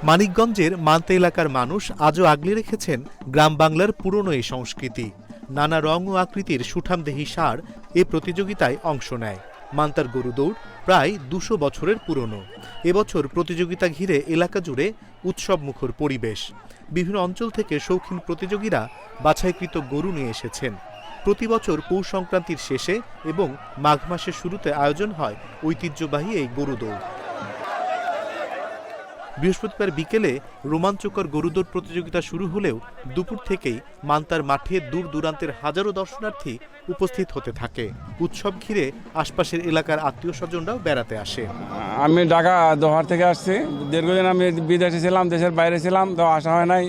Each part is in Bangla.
মানিকগঞ্জের মান্তা এলাকার মানুষ আজও আগলে রেখেছেন গ্রাম বাংলার পুরনো এই সংস্কৃতি। নানা রং ও আকৃতির সুঠামদেহী ষাঁড় এ প্রতিযোগিতায় অংশ নেয়। মান্তার গরু দৌড় প্রায় ২০০ বছরের পুরনো। এবছর প্রতিযোগিতা ঘিরে এলাকা জুড়ে উৎসবমুখর পরিবেশ। বিভিন্ন অঞ্চল থেকে শৌখিন প্রতিযোগীরা বাছাইকৃত গরু নিয়ে এসেছেন। প্রতি বছর পৌষ সংক্রান্তির শেষে এবং মাঘ মাসের শুরুতে আয়োজন হয় ঐতিহ্যবাহী এই গরু দৌড়। বৃহস্পতিবার বিকেলে রোমাঞ্চকর গরুদৌড় প্রতিযোগিতা শুরু হলেও দুপুর থেকেই মান্তার মাঠে দূর দূরান্তের হাজারো দর্শনার্থী উপস্থিত হতে থাকে। উৎসব ঘিরে আশপাশের এলাকার আত্মীয় স্বজনরাও বেড়াতে আসে। আমি ঢাকা দোহার থেকে আসছি। দীর্ঘদিন আমি বিদেশে ছিলাম, দেশের বাইরে ছিলাম, তো আসা হয় নাই।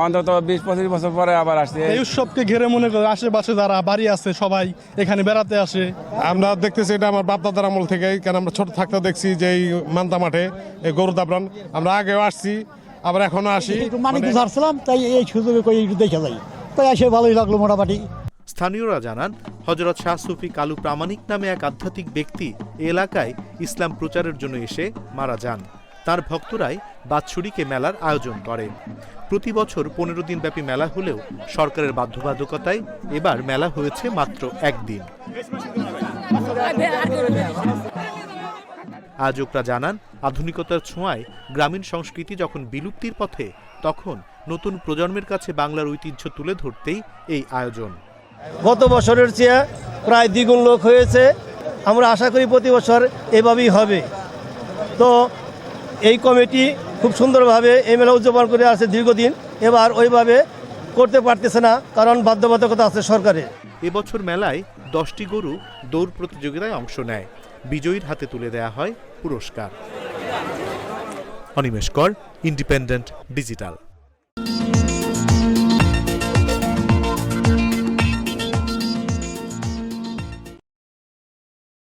অন্তত ২০-২৫ বছর পরে আবার আসছে। এই উৎসবকে ঘিরে মনে করে আশেপাশে যারা বাড়ি আছে সবাই এখানে বেড়াতে আসে। আমরা দেখতেছি এটা আমার বাপ দাদার আমল থেকে, কারণ আমরা ছোট থাকতে দেখছি যে এই মান্তা মাঠে এই গরু দাবরান আমরা আগেও আসছি, আবার এখনো আসি। মানিকগঞ্জ আসছিলাম, তাই এই সুযোগে একটু দেখে যাই, তাই এসে ভালোই লাগলো মোটামুটি। স্থানীয়রা জানান, হযরত শাহ সুফি কালু প্রামাণিক নামে এক আধ্যাত্মিক ব্যক্তি এ এলাকায় ইসলাম প্রচারের জন্য এসে মারা যান। তার ভক্তরাই বাৎসরিক মেলার আয়োজন করে। প্রতি বছর ১৫ দিন ব্যাপী মেলা হলেও সরকারের বাধ্যবাধকতায় এবার মেলা হয়েছে মাত্র একদিন। আয়োজকরা জানান, আধুনিকতার ছোঁয়ায় গ্রামীণ সংস্কৃতি যখন বিলুপ্তির পথে, তখন নতুন প্রজন্মের কাছে বাংলার ঐতিহ্য তুলে ধরতেই এই আয়োজন। গত বছরের চেয়ে প্রায় দ্বিগুণ লোক হয়েছে। আমরা আশা করি প্রতি বছর এভাবেই হবে। তো এই কমিটি খুব সুন্দরভাবে এই মেলা উদযাপন করে আসছে দীর্ঘদিন। এবার ওইভাবে করতে পারতেছে না, কারণ বাধ্যবাধকতা আছে সরকারের। এবছর মেলায় 10টি গরু দৌড় প্রতিযোগিতায় অংশ নেয়। বিজয়ীর হাতে তুলে দেয়া হয় পুরস্কার। অনিমেষ কর, ইন্ডিপেন্ডেন্ট ডিজিটাল।